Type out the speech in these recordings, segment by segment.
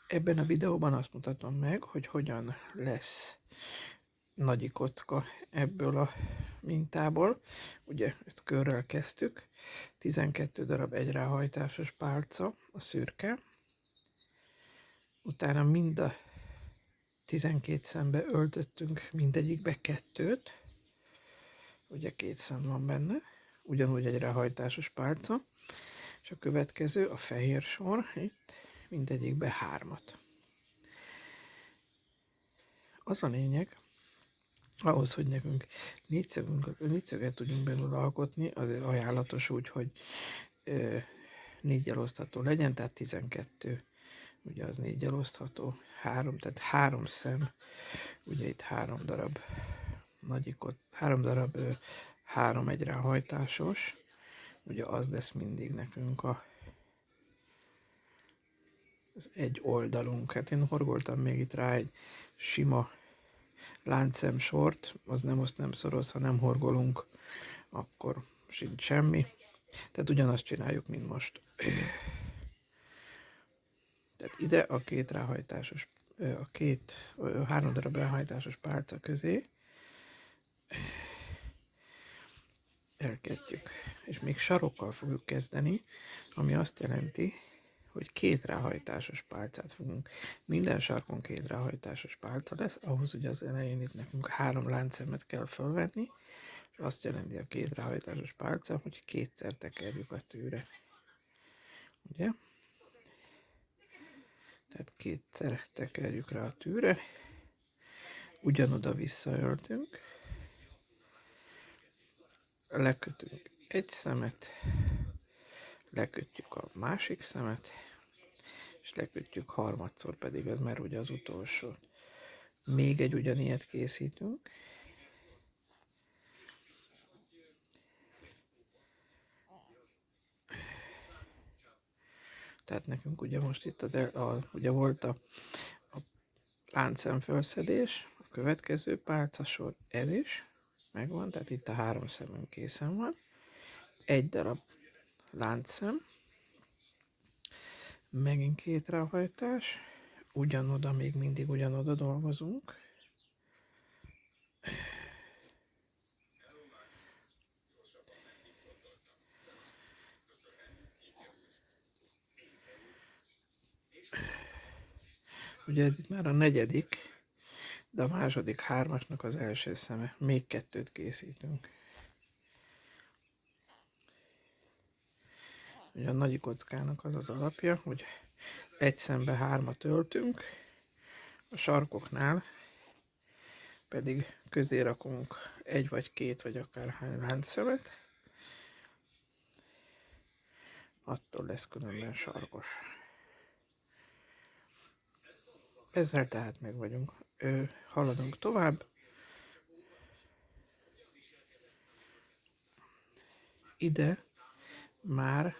Ebben a videóban azt mutatom meg, hogy hogyan lesz nagyi kocka ebből a mintából. Ugye ezt körrel kezdtük, 12 darab egyráhajtásos pálca, a szürke. Utána mind a 12 szembe öltöttünk mindegyikbe kettőt, ugye 2 szem van benne, ugyanúgy egyráhajtásos pálca, és a következő, a fehér sor, itt mindegyikbe 3-at. Az a lényeg, ahhoz, hogy nekünk négyszöget tudjunk belőle alkotni, azért ajánlatos úgy, hogy 4-jel osztható legyen, tehát 12, ugye az 4-jel osztható, 3, tehát 3 szem, ugye itt 3 darab nagyikot, 3 darab 3 egyráhajtásos, ugye az lesz mindig nekünk az egy oldalunk. Hát én horgoltam még itt rá egy sima láncszem sort, az nem oszt, nem szoroz, ha nem horgolunk, akkor sincs semmi. Tehát ugyanazt csináljuk, mint most. Tehát ide a két ráhajtásos, a 3 darab ráhajtásos pálca közé elkezdjük. És még sarokkal fogjuk kezdeni, ami azt jelenti, hogy 2 ráhajtásos pálcát fogunk. Minden sarkon 2 ráhajtásos pálca lesz, ahhoz ugye az elején itt nekünk 3 láncszemet kell felvenni, és azt jelenti a 2 ráhajtásos pálca, hogy kétszer tekerjük a tűre. Ugye? Tehát kétszer tekerjük rá a tűre, ugyanoda visszaöltünk, lekötünk egy szemet, lekötjük a másik szemet, és lekötjük harmadszor pedig, ez már ugye az utolsó. Még egy ugyanilyet készítünk. Tehát nekünk ugye most itt ugye volt a láncszem felszedés, a következő pálcasor, ez is megvan, tehát itt a 3 szemünk készen van. Egy darab láncszem, megint 2 ráhajtás, ugyanoda, még mindig ugyanoda dolgozunk. Ugye ez itt már a negyedik, de a második 3-asnak az első szeme. Még 2-t készítünk. Ugye a nagy kockának az az alapja, hogy egy szembe 3-at öltünk, a sarkoknál pedig közé rakunk 1 vagy 2 vagy akárhány láncszemet, attól lesz különben sarkos. Ezzel tehát meg vagyunk. Haladunk tovább. Ide már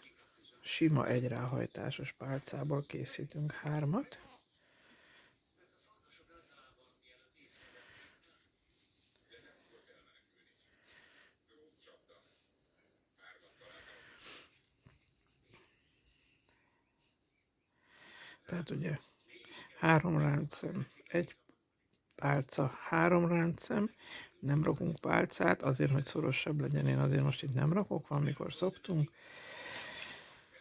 sima egyráhajtásos pálcából készítünk 3-at. Tehát ugye 3 láncszem, 1 pálca, 3 láncszem, nem rakunk pálcát, azért, hogy szorosabb legyen, én azért most itt nem rakok, van mikor szoktunk.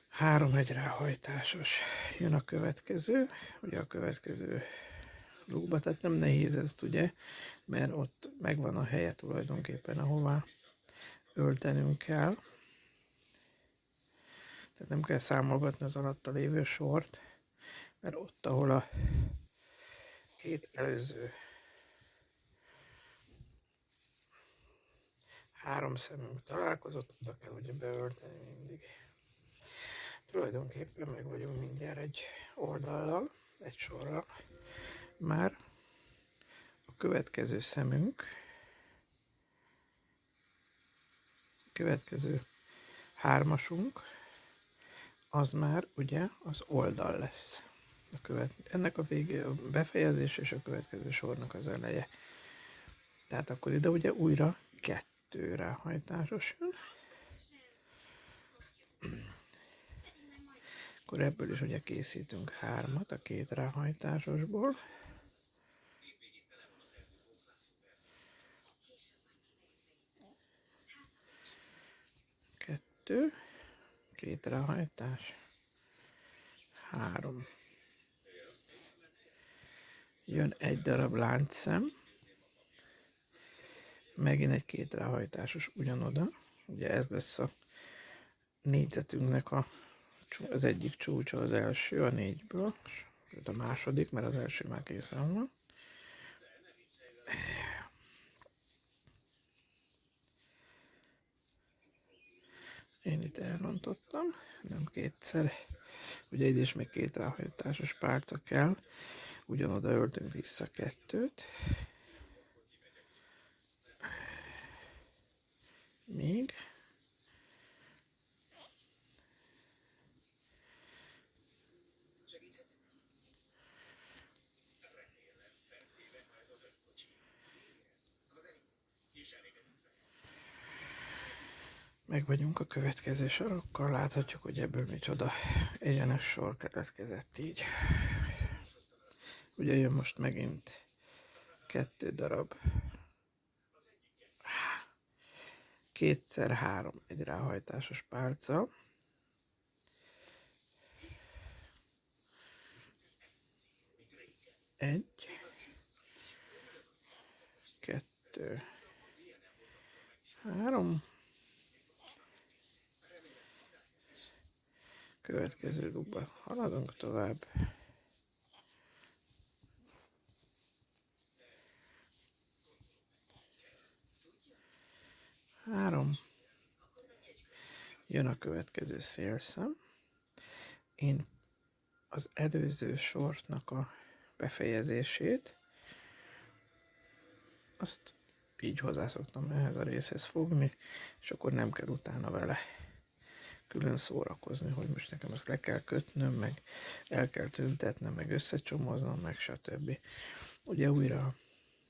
3 egyráhajtásos. Jön a következő, ugye a következő lukba, tehát nem nehéz ezt ugye, mert ott megvan a helye tulajdonképpen, ahová öltenünk kell. Tehát nem kell számolgatni az alatta lévő sort, mert ott, ahol a 2 előző 3 szemünk találkozott, oda kell ugye beölteni mindig. Tulajdonképpen meg vagyunk mindjárt egy oldallal, egy sorral. Már a következő szemünk, a következő 3-asunk, az már ugye az oldal lesz. Ennek a vége a befejezés és a következő sornak az eleje. Tehát akkor ide ugye újra 2 ráhajtásos jön. Akkor ebből is ugye készítünk 3-at a 2 ráhajtásosból. Kettő, 2 ráhajtás, 3. Jön egy darab láncszem, megint egy 2 ráhajtásos ugyanoda. Ugye ez lesz a négyzetünknek az egyik csúcsa, az első a 4-ből, a második, mert az első már készen van. Én itt elrontottam, nem kétszer. Ugye itt is még 2 ráhajtásos pálca kell. Ugyanoda öltünk vissza 2-t. Még. Meg vagyunk a következő sarokkal, láthatjuk, hogy ebből micsoda egyenes sor keletkezett így. Ugye jön most megint 2 darab 2x3 egy ráhajtásos pálca. Egy, 2, 3. Következő lukba haladunk tovább. Három. Jön a következő szélszem. Én az előző sortnak a befejezését, azt így hozzászoktam ehhez a részhez fogni, és akkor nem kell utána vele külön szórakozni, hogy most nekem ezt le kell kötnöm, meg el kell tüntetnem, meg összecsomoznom, meg stb. Ugye újra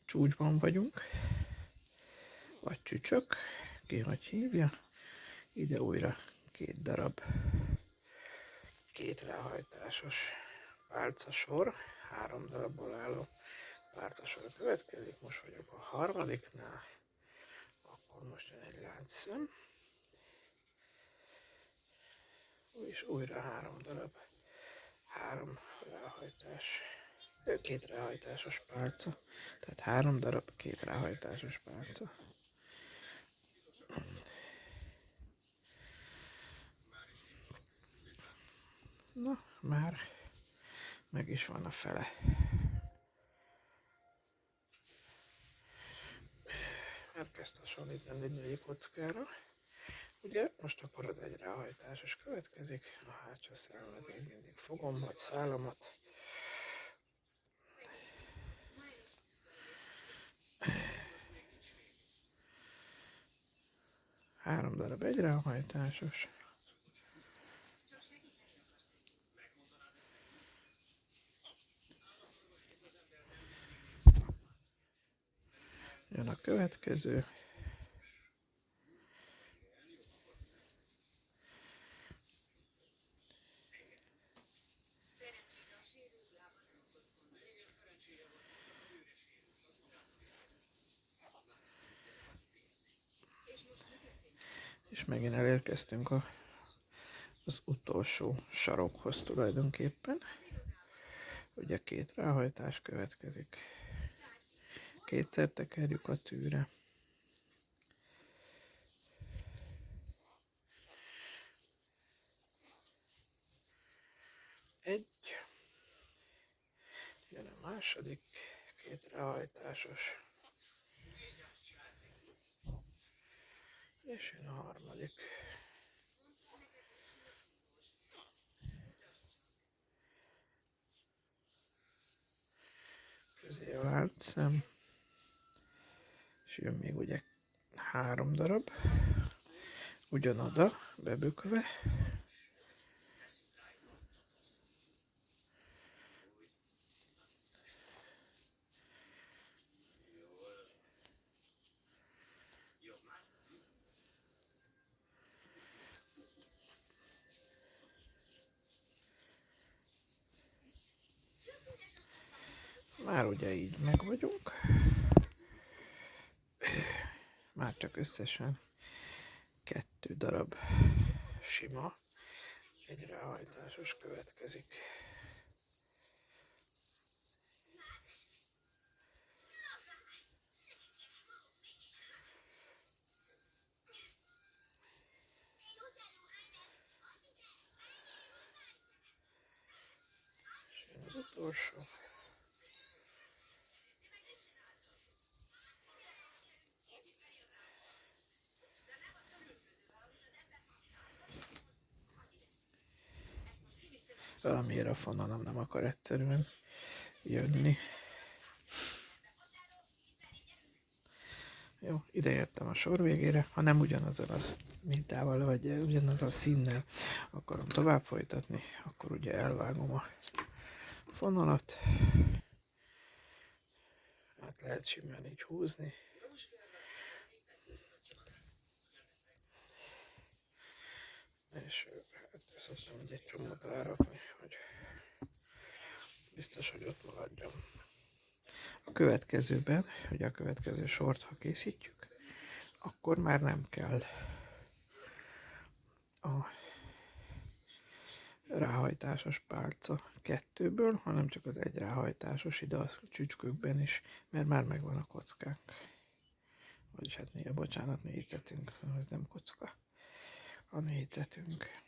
csúcsban vagyunk, vagy csücsök, ki hogy hívja. Ide újra 2 darab 2 ráhajtásos pálcasor, 3 darabból álló pálcasor következik. Most vagyok a harmadiknál, akkor most jön egy láncszem, és újra 3 darab, 3 ráhajtás, 2 ráhajtásos pálca, tehát 3 darab 2 ráhajtásos pálca. Na, már meg is van a fele. Elkezd hasonlítani egy női kockára. Ugye, most akkor az egy ráhajtásos következik. A hátsó szálamat még mindig fogom, vagy szálamat. Három darab egy ráhajtásos. Jön a következő. És megint elérkeztünk az utolsó sarokhoz tulajdonképpen. Ugye 2 ráhajtás következik. Kétszer tekerjük a tűre. Egy. Jön a második, 2 ráhajtásos. És jön a harmadik. Közé a láncszem. És jön még ugye 3 darab. Ugyanoda, bebökve. Már ugye így meg vagyunk. Már csak összesen 2 darab sima, egy ráhajtásos következik. És jön az utolsó. Valamiért a fonalam nem akar egyszerűen jönni. Jó, ide értem a sor végére. Ha nem ugyanazzal a mintával, vagy ugyanazzal a színnel akarom tovább folytatni, akkor ugye elvágom a fonalat. Hát lehet simán így húzni. És hát szoktam egy csomót rárakni, hogy biztos, hogy ott maradjon. A következőben, ugye a következő sort, ha készítjük, akkor már nem kell a ráhajtásos pálca 2-ből, hanem csak az egy ráhajtásos ide a csücskökben is, mert már megvan a kockánk. Vagyis hát bocsánat, négyzetünk, ez nem kocka, a négyzetünk.